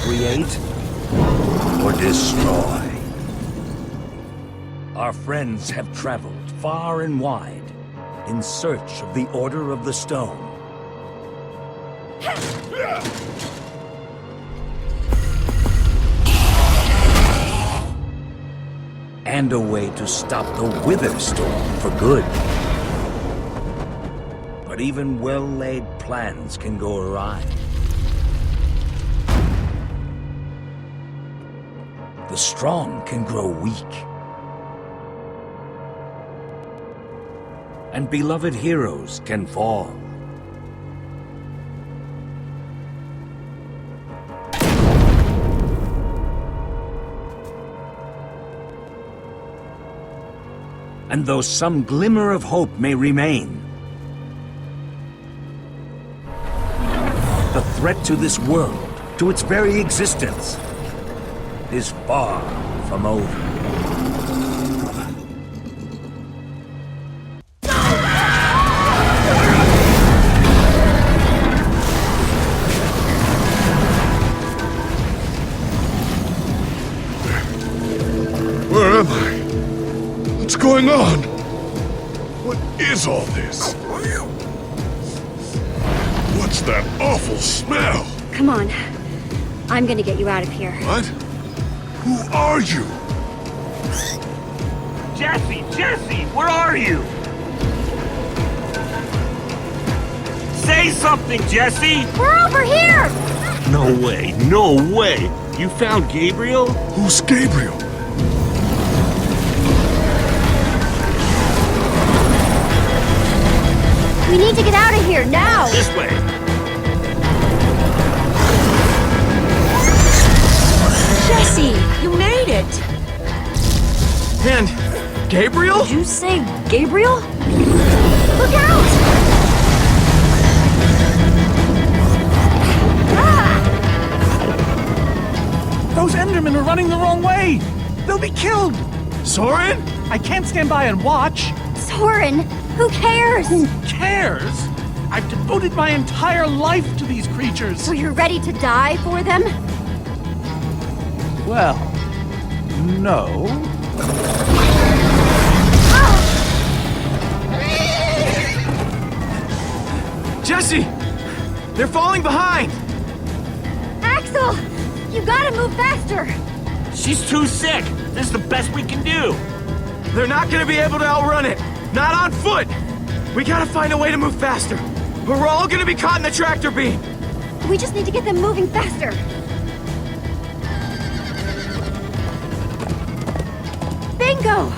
create or destroy. Our friends have traveled far and wide in search of the Order of the Stone. And a way to stop the Wither Storm for good. But even well-laid plans can go awry. The strong can grow weak. And beloved heroes can fall. And though some glimmer of hope may remain, the threat to this world, to its very existence, is far from over. Where am I? What's going on? What is all this? What's that awful smell? Come on. I'm gonna get you out of here. What? Who are you? Jesse, where are you? Say something, Jesse! We're over here! No way! You found Gabriel? Who's Gabriel? We need to get out of here, now! This way! Jesse, you made it! And Gabriel? Did you say Gabriel? Look out! Those Endermen are running the wrong way! They'll be killed! Soren? I can't stand by and watch. Soren, who cares? Who cares? I've devoted my entire life to these creatures. So you're ready to die for them? Well, no. Jesse! They're falling behind! Axel! You gotta move faster! She's too sick! This is the best we can do! They're not gonna be able to outrun it! Not on foot! We gotta find a way to move faster! Or we're all gonna be caught in the tractor beam! We just need to get them moving faster! Bingo!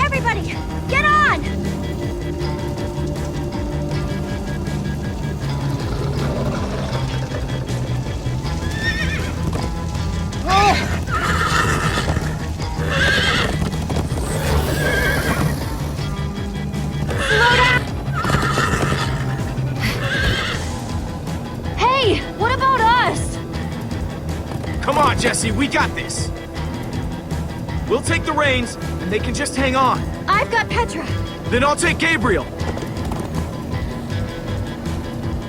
Everybody, get on! Hey, what about us? Come on, Jesse, we got this! We'll take the reins, and they can just hang on. I've got Petra. Then I'll take Gabriel.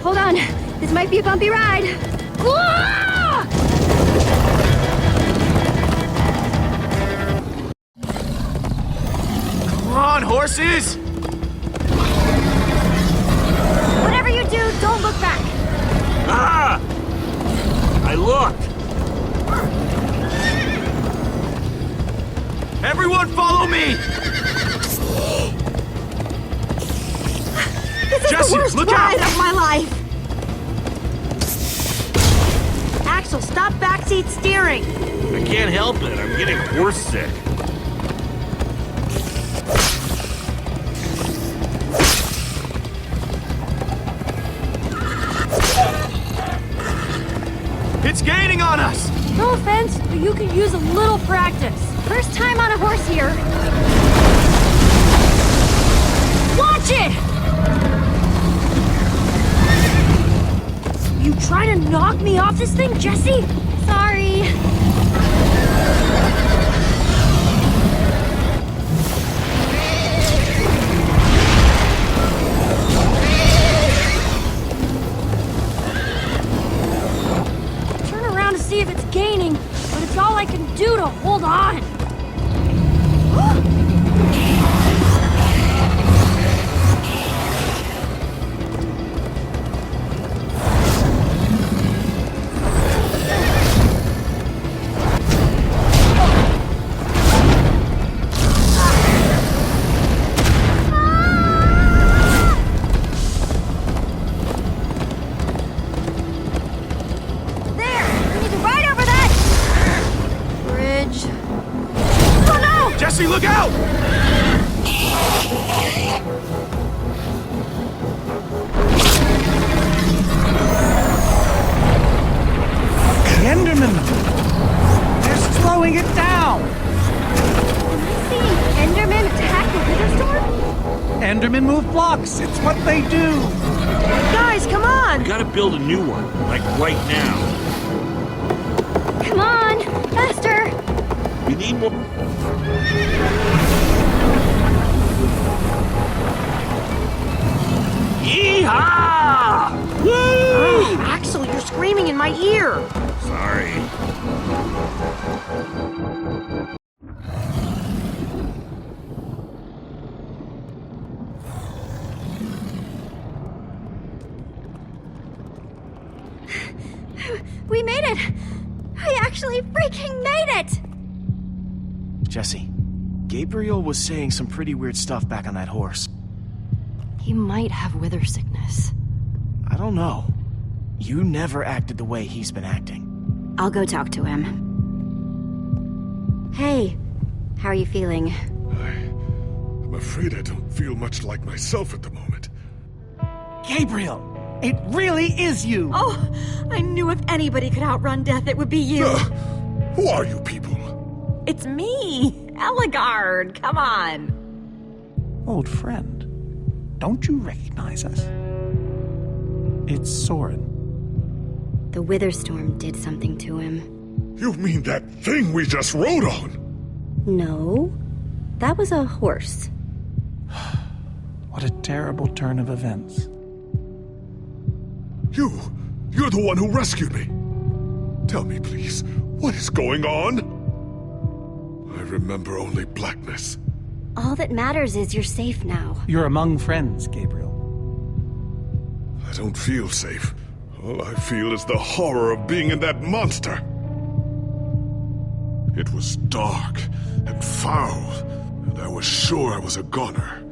Hold on, this might be a bumpy ride. Ah! Come on, horses! Whatever you do, don't look back. Ah! I looked! Everyone follow me! This is Jesse, the worst look ride out! of my life. Axel, stop backseat steering. I can't help it, I'm getting horse sick. It's gaining on us! No offense, but you could use a little practice. First time on a horse here. Watch it! You trying to knock me off this thing, Jesse? Sorry. believe it's gaining, but it's all I can do to hold on. Jesse, look out! The Endermen! They're slowing it down! Am I seeing Endermen attack the Witherstorm? Endermen move blocks. It's what they do. Guys, come on! We gotta build a new one, like right now. Come on, faster! We need more. Yeehaw! Woo! Axel, you're screaming in my ear! Sorry. We made it! We actually freaking made it! Jesse, Gabriel was saying some pretty weird stuff back on that horse. He might have wither sickness. I don't know. You never acted the way he's been acting. I'll go talk to him. Hey, how are you feeling? I'm afraid I don't feel much like myself at the moment. Gabriel, it really is you. Oh, I knew if anybody could outrun death, it would be you. Who are you people? It's me, Ellegaard. Come on. Old friend, don't you recognize us? It's Soren. The Witherstorm did something to him. You mean that thing we just rode on? No, that was a horse. What a terrible turn of events. You're the one who rescued me. Tell me, please, what is going on? I remember only blackness. All that matters is you're safe now. You're among friends, Gabriel. I don't feel safe. All I feel is the horror of being in that monster. It was dark and foul, and I was sure I was a goner.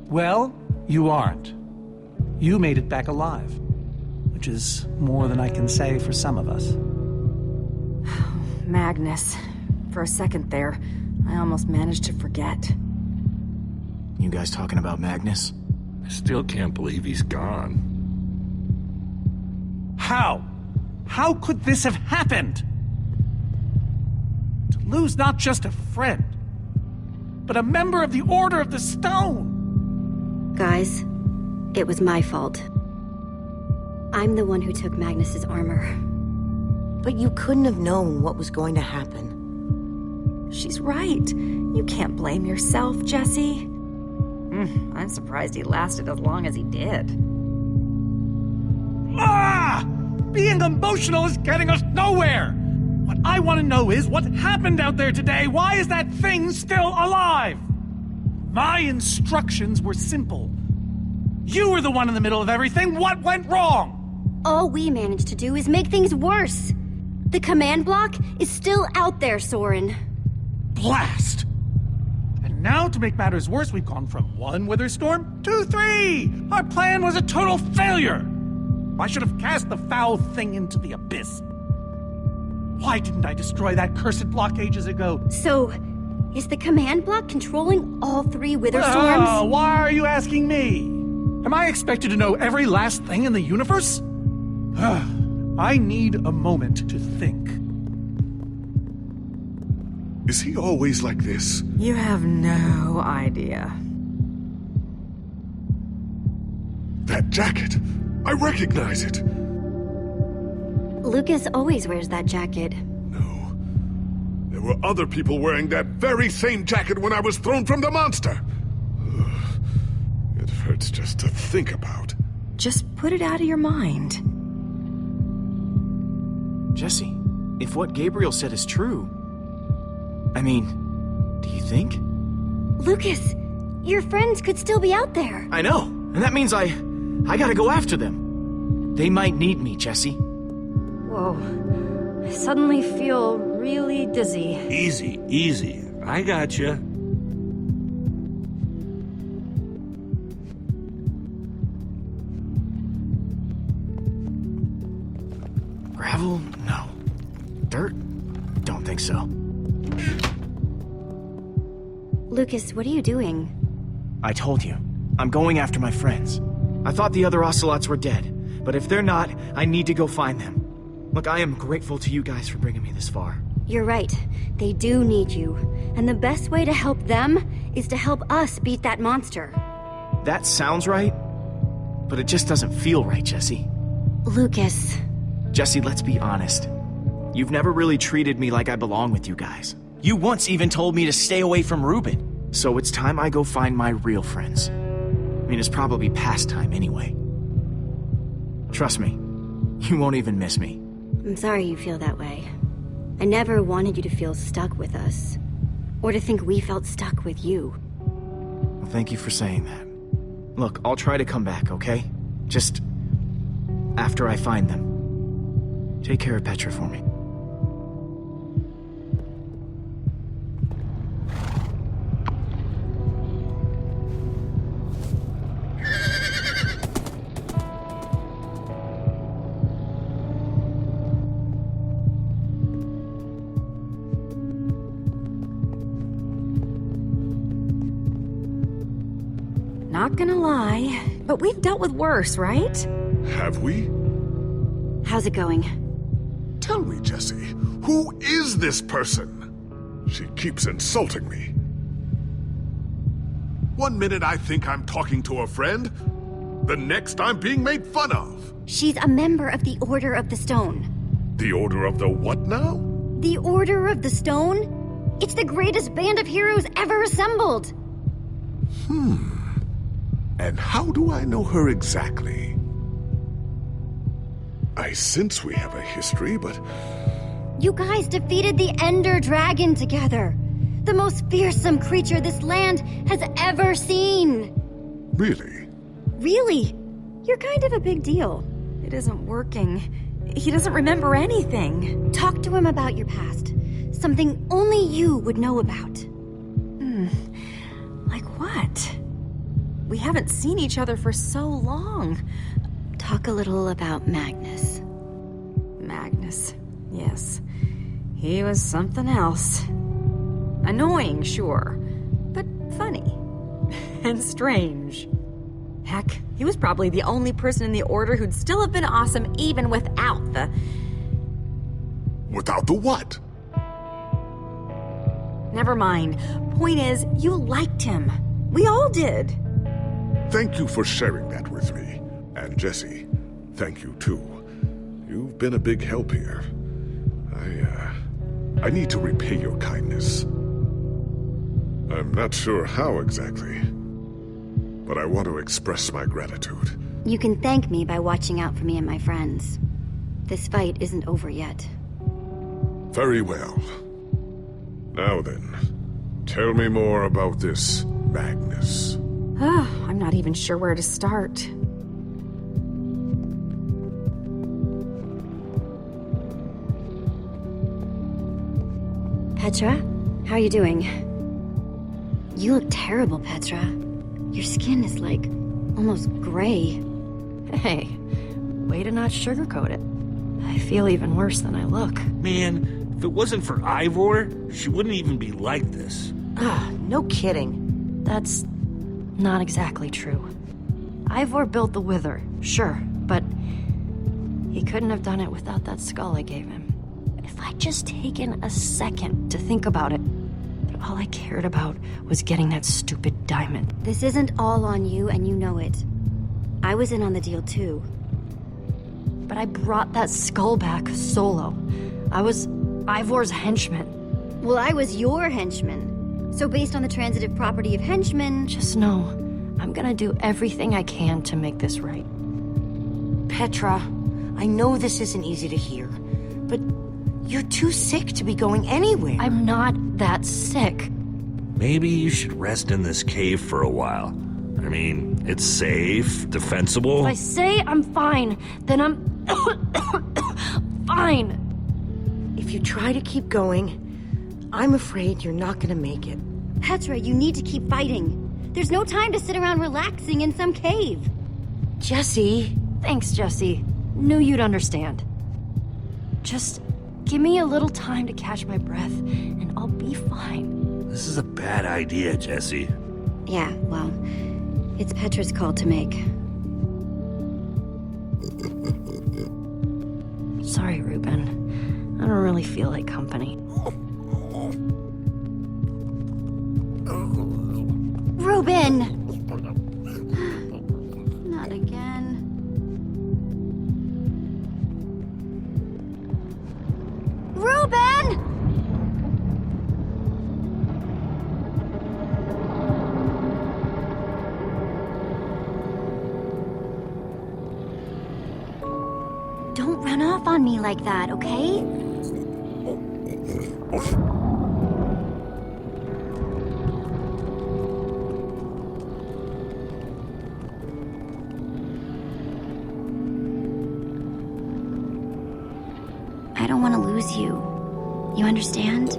Well, you aren't. You made it back alive, which is more than I can say for some of us. Magnus. For a second there, I almost managed to forget. You guys talking about Magnus? I still can't believe he's gone. How? How could this have happened? To lose not just a friend, but a member of the Order of the Stone! Guys, it was my fault. I'm the one who took Magnus's armor. But you couldn't have known what was going to happen. She's right. You can't blame yourself, Jesse. I'm surprised he lasted as long as he did. Ah! Being emotional is getting us nowhere! What I want to know is what happened out there today? Why is that thing still alive? My instructions were simple. You were the one in the middle of everything. What went wrong? All we managed to do is make things worse. The command block is still out there, Soren. Blast! And now, to make matters worse, we've gone from 1 Witherstorm to 3! Our plan was a total failure! I should have cast the foul thing into the abyss. Why didn't I destroy that cursed block ages ago? So, is the command block controlling all 3 Witherstorms? Why are you asking me? Am I expected to know every last thing in the universe? I need a moment to think. Is he always like this? You have no idea. That jacket! I recognize it! Lucas always wears that jacket. No. There were other people wearing that very same jacket when I was thrown from the monster! Ugh. It hurts just to think about. Just put it out of your mind. Jesse, if what Gabriel said is true... I mean, do you think? Lucas, your friends could still be out there. I know, and that means I gotta go after them. They might need me, Jesse. Whoa. I suddenly feel really dizzy. Easy, easy. I gotcha. Gravel? No. Dirt? Don't think so. Lucas, what are you doing? I told you. I'm going after my friends. I thought the other ocelots were dead, but if they're not, I need to go find them. Look, I am grateful to you guys for bringing me this far. You're right. They do need you. And the best way to help them is to help us beat that monster. That sounds right, but it just doesn't feel right, Jesse. Lucas. Jesse, let's be honest. You've never really treated me like I belong with you guys. You once even told me to stay away from Ruben. So it's time I go find my real friends. I mean, it's probably past time anyway. Trust me, you won't even miss me. I'm sorry you feel that way. I never wanted you to feel stuck with us. Or to think we felt stuck with you. Well, thank you for saying that. Look, I'll try to come back, okay? Just... after I find them. Take care of Petra for me. Not gonna lie, but we've dealt with worse, right? Have we? How's it going? Tell me, Jesse, who is this person? She keeps insulting me. One minute I think I'm talking to a friend, the next I'm being made fun of. She's a member of the Order of the Stone. The Order of the what now? The Order of the Stone? It's the greatest band of heroes ever assembled! And how do I know her exactly? I sense we have a history, but... You guys defeated the Ender Dragon together! The most fearsome creature this land has ever seen! Really? Really? You're kind of a big deal. It isn't working. He doesn't remember anything. Talk to him about your past. Something only you would know about. Like what? We haven't seen each other for so long. Talk a little about Magnus. Magnus, yes. He was something else. Annoying, sure, but funny. And strange. Heck, he was probably the only person in the Order who'd still have been awesome even without the... Without the what? Never mind. Point is, you liked him. We all did. Thank you for sharing that with me. And Jesse, thank you too. You've been a big help here. I need to repay your kindness. I'm not sure how exactly, but I want to express my gratitude. You can thank me by watching out for me and my friends. This fight isn't over yet. Very well. Now then, tell me more about this Magnus. I'm not even sure where to start. Petra, how are you doing? You look terrible, Petra. Your skin is like almost gray. Hey, way to not sugarcoat it. I feel even worse than I look. Man, if it wasn't for Ivor, she wouldn't even be like this. No kidding. That's not exactly true. Ivor built the Wither, sure, but he couldn't have done it without that skull I gave him. If I'd just taken a second to think about it, but all I cared about was getting that stupid diamond. This isn't all on you, and you know it. I was in on the deal too. But I brought that skull back solo. I was Ivor's henchman. Well, I was your henchman. So based on the transitive property of henchman... Just know, I'm gonna do everything I can to make this right. Petra, I know this isn't easy to hear, but You're too sick to be going anywhere. I'm not that sick. Maybe you should rest in this cave for a while. I mean, it's safe, defensible. If I say I'm fine, then I'm fine. If you try to keep going, I'm afraid you're not gonna make it. Petra, you need to keep fighting. There's no time to sit around relaxing in some cave. Jesse! Thanks, Jesse. Knew you'd understand. Just give me a little time to catch my breath, and I'll be fine. This is a bad idea, Jesse. Yeah, well, it's Petra's call to make. Sorry, Ruben. I don't really feel like company. Ruben! Not again. Ruben! Don't run off on me like that, okay? I don't want to lose you. You understand?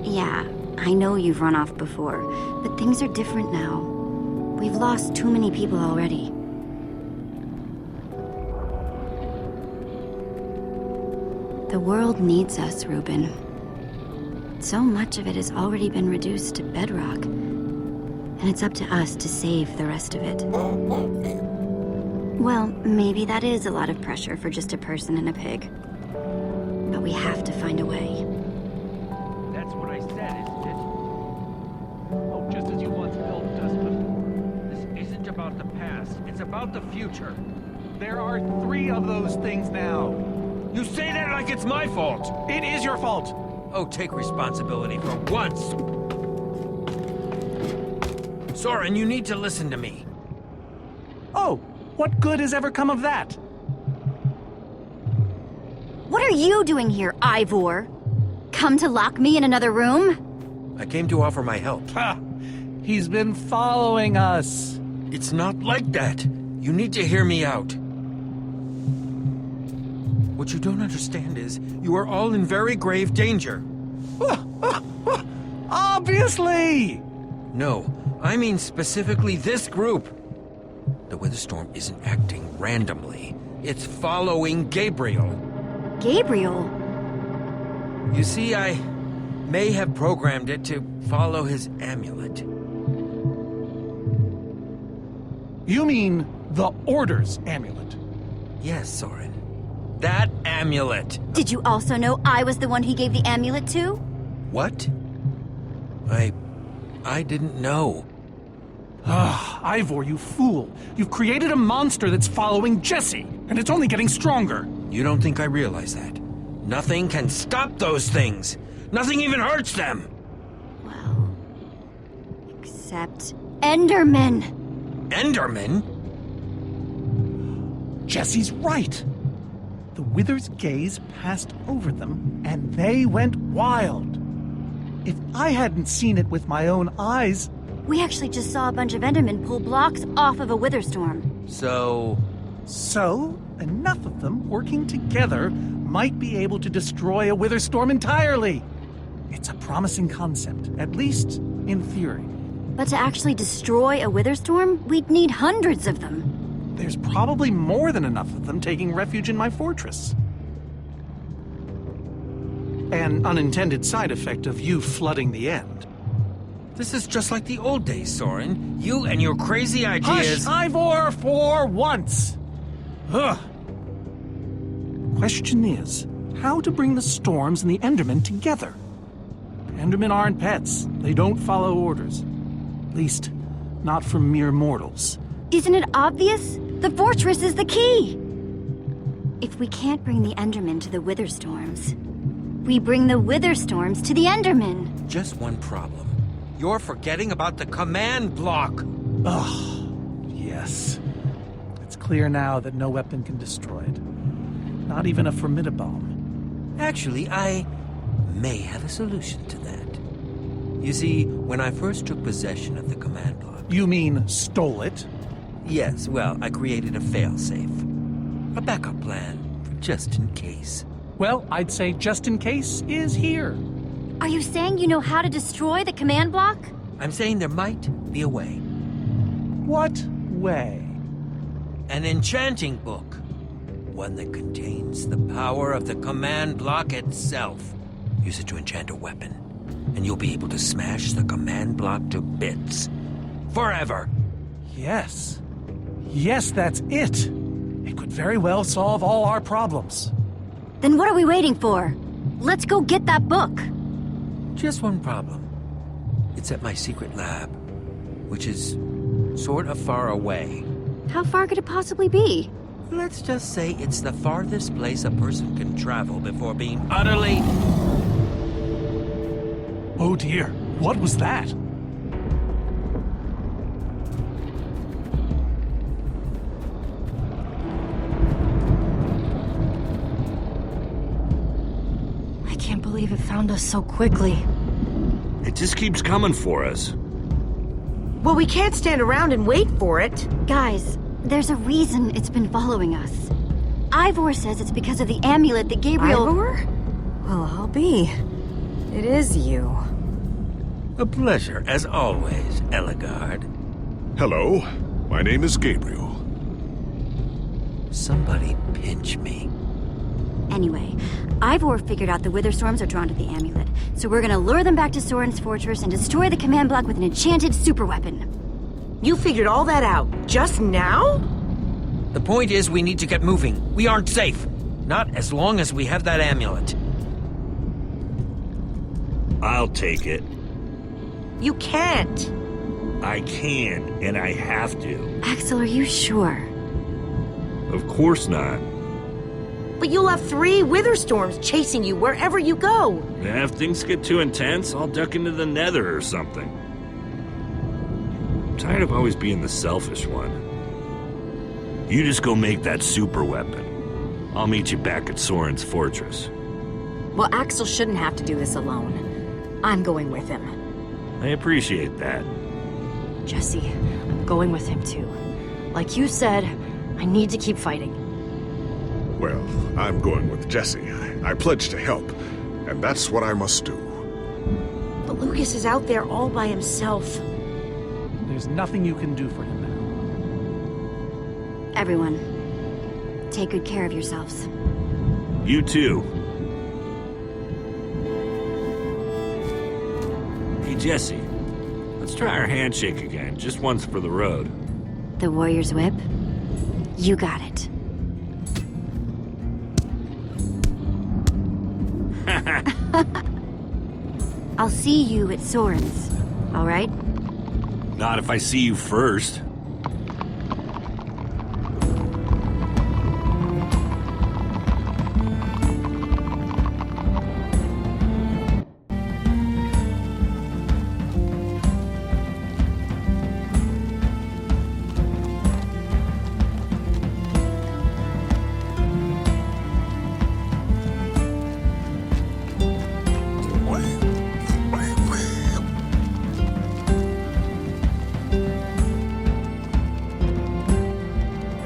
Yeah, I know you've run off before, but things are different now. We've lost too many people already. The world needs us, Ruben. So much of it has already been reduced to bedrock, and it's up to us to save the rest of it. Well, maybe that is a lot of pressure for just a person and a pig. But we have to find a way. That's what I said, isn't it? Oh, just as you once helped us before. This isn't about the past, it's about the future. There are 3 of those things now. You say that like it's my fault! It is your fault. Oh, take responsibility for once! Soren, you need to listen to me. Oh, what good has ever come of that? What are you doing here, Ivor? Come to lock me in another room? I came to offer my help. Ha! He's been following us. It's not like that. You need to hear me out. What you don't understand is, you are all in very grave danger. Obviously! No, I mean specifically this group. The Witherstorm isn't acting randomly. It's following Gabriel. Gabriel? You see, I may have programmed it to follow his amulet. You mean the Order's amulet? Yes, Soren. That amulet. Did you also know I was the one he gave the amulet to? What? I didn't know. Ah, Ivor, you fool. You've created a monster that's following Jesse, and it's only getting stronger. You don't think I realize that? Nothing can stop those things. Nothing even hurts them. Well, except Endermen. Enderman? Jesse's right. The Wither's gaze passed over them, and they went wild. If I hadn't seen it with my own eyes... We actually just saw a bunch of Endermen pull blocks off of a Witherstorm. So, enough of them working together might be able to destroy a Witherstorm entirely. It's a promising concept, at least in theory. But to actually destroy a Witherstorm, we'd need hundreds of them. There's probably more than enough of them taking refuge in my fortress. An unintended side effect of you flooding the end. This is just like the old days, Soren. You and your crazy ideas... Hush, Ivor, for once! Ugh. Question is, how to bring the Storms and the Endermen together? Endermen aren't pets. They don't follow orders. At least, not from mere mortals. Isn't it obvious? The fortress is the key! If we can't bring the Endermen to the Witherstorms, we bring the Witherstorms to the Endermen. Just one problem. You're forgetting about the command block. Ugh, yes. It's clear now that no weapon can destroy it. Not even a Formidabomb. Actually, I may have a solution to that. You see, when I first took possession of the command block... You mean stole it? Yes, well, I created a failsafe. A backup plan, for just in case. Well, I'd say just in case is here. Are you saying you know how to destroy the command block? I'm saying there might be a way. What way? An enchanting book. One that contains the power of the command block itself. Use it to enchant a weapon, and you'll be able to smash the command block to bits. Forever. Yes. Yes, that's it. It could very well solve all our problems. Then what are we waiting for? Let's go get that book. Just one problem. It's at my secret lab, which is sort of far away. How far could it possibly be? Let's just say it's the farthest place a person can travel before being utterly... Oh dear, what was that? I can't believe it found us so quickly. It just keeps coming for us. Well, we can't stand around and wait for it. Guys, there's a reason it's been following us. Ivor says it's because of the amulet that Gabriel... Ivor? Well, I'll be. It is you. A pleasure, as always, Ellegaard. Hello, my name is Gabriel. Somebody pinch me. Anyway, Ivor figured out the Witherstorms are drawn to the amulet, so we're gonna lure them back to Soren's fortress and destroy the command block with an enchanted superweapon. You figured all that out just now? The point is, we need to get moving. We aren't safe. Not as long as we have that amulet. I'll take it. You can't. I can, and I have to. Axel, are you sure? Of course not. But you'll have 3 Witherstorms chasing you wherever you go. And if things get too intense, I'll duck into the nether or something. I'm tired of always being the selfish one. You just go make that super weapon. I'll meet you back at Soren's fortress. Well, Axel shouldn't have to do this alone. I'm going with him. I appreciate that. Jesse, I'm going with him too. Like you said, I need to keep fighting. Well, I'm going with Jesse. I pledged to help, and that's what I must do. But Lucas is out there all by himself. There's nothing you can do for him now. Everyone, take good care of yourselves. You too. Hey, Jesse. Let's try our handshake again, just once for the road. The Warrior's Whip? You got it. I'll see you at Soren's, all right? Not if I see you first.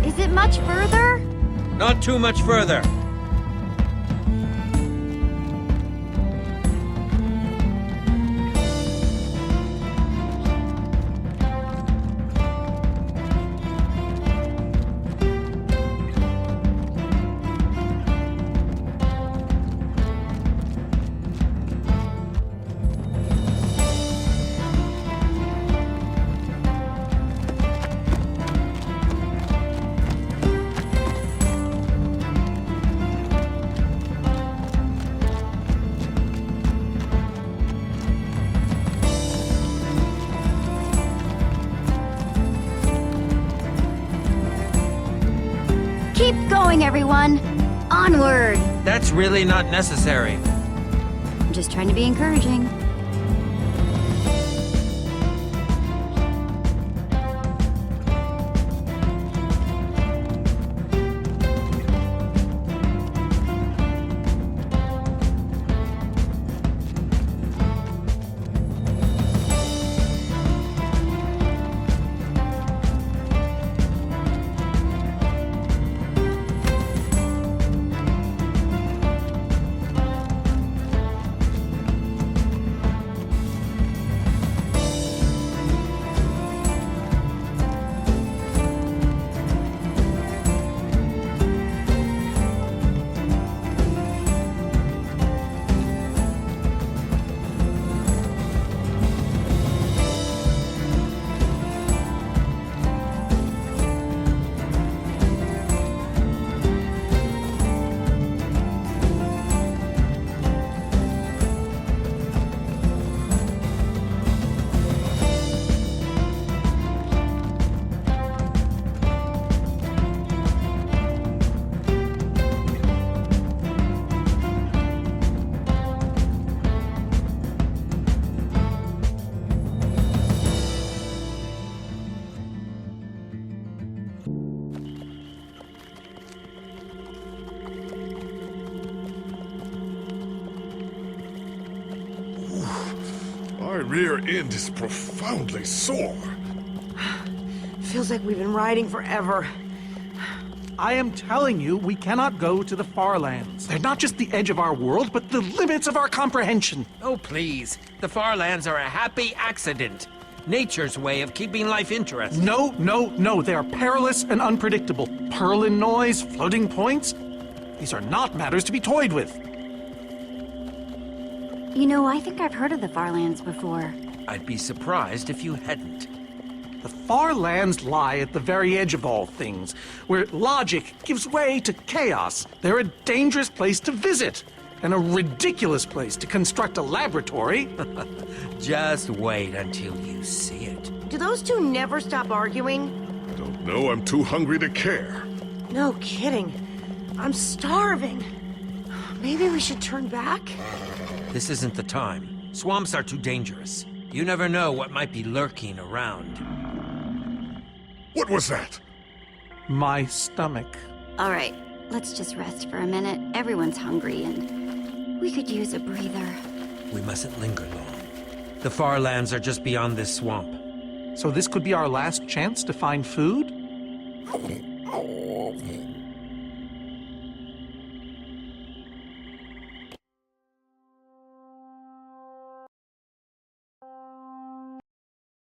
Is it much further? Not too much further. Keep going, everyone! Onward! That's really not necessary. I'm just trying to be encouraging. rear end is profoundly sore. Feels like we've been riding forever. I am telling you, we cannot go to the far lands. They're not just the edge of our world, but the limits of our comprehension. Oh, please. The far lands are a happy accident. Nature's way of keeping life interesting. No, no, no. They are perilous and unpredictable. Purlin noise, floating points. These are not matters to be toyed with. You know, I think I've heard of the Farlands before. I'd be surprised if you hadn't. The far lands lie at the very edge of all things, where logic gives way to chaos. They're a dangerous place to visit, and a ridiculous place to construct a laboratory. Just wait until you see it. Do those two never stop arguing? Don't know, I'm too hungry to care. No kidding. I'm starving. Maybe we should turn back? This isn't the time. Swamps are too dangerous. You never know what might be lurking around. What was that? My stomach. All right, let's just rest for a minute. Everyone's hungry and we could use a breather. We mustn't linger long. The far lands are just beyond this swamp. So this could be our last chance to find food?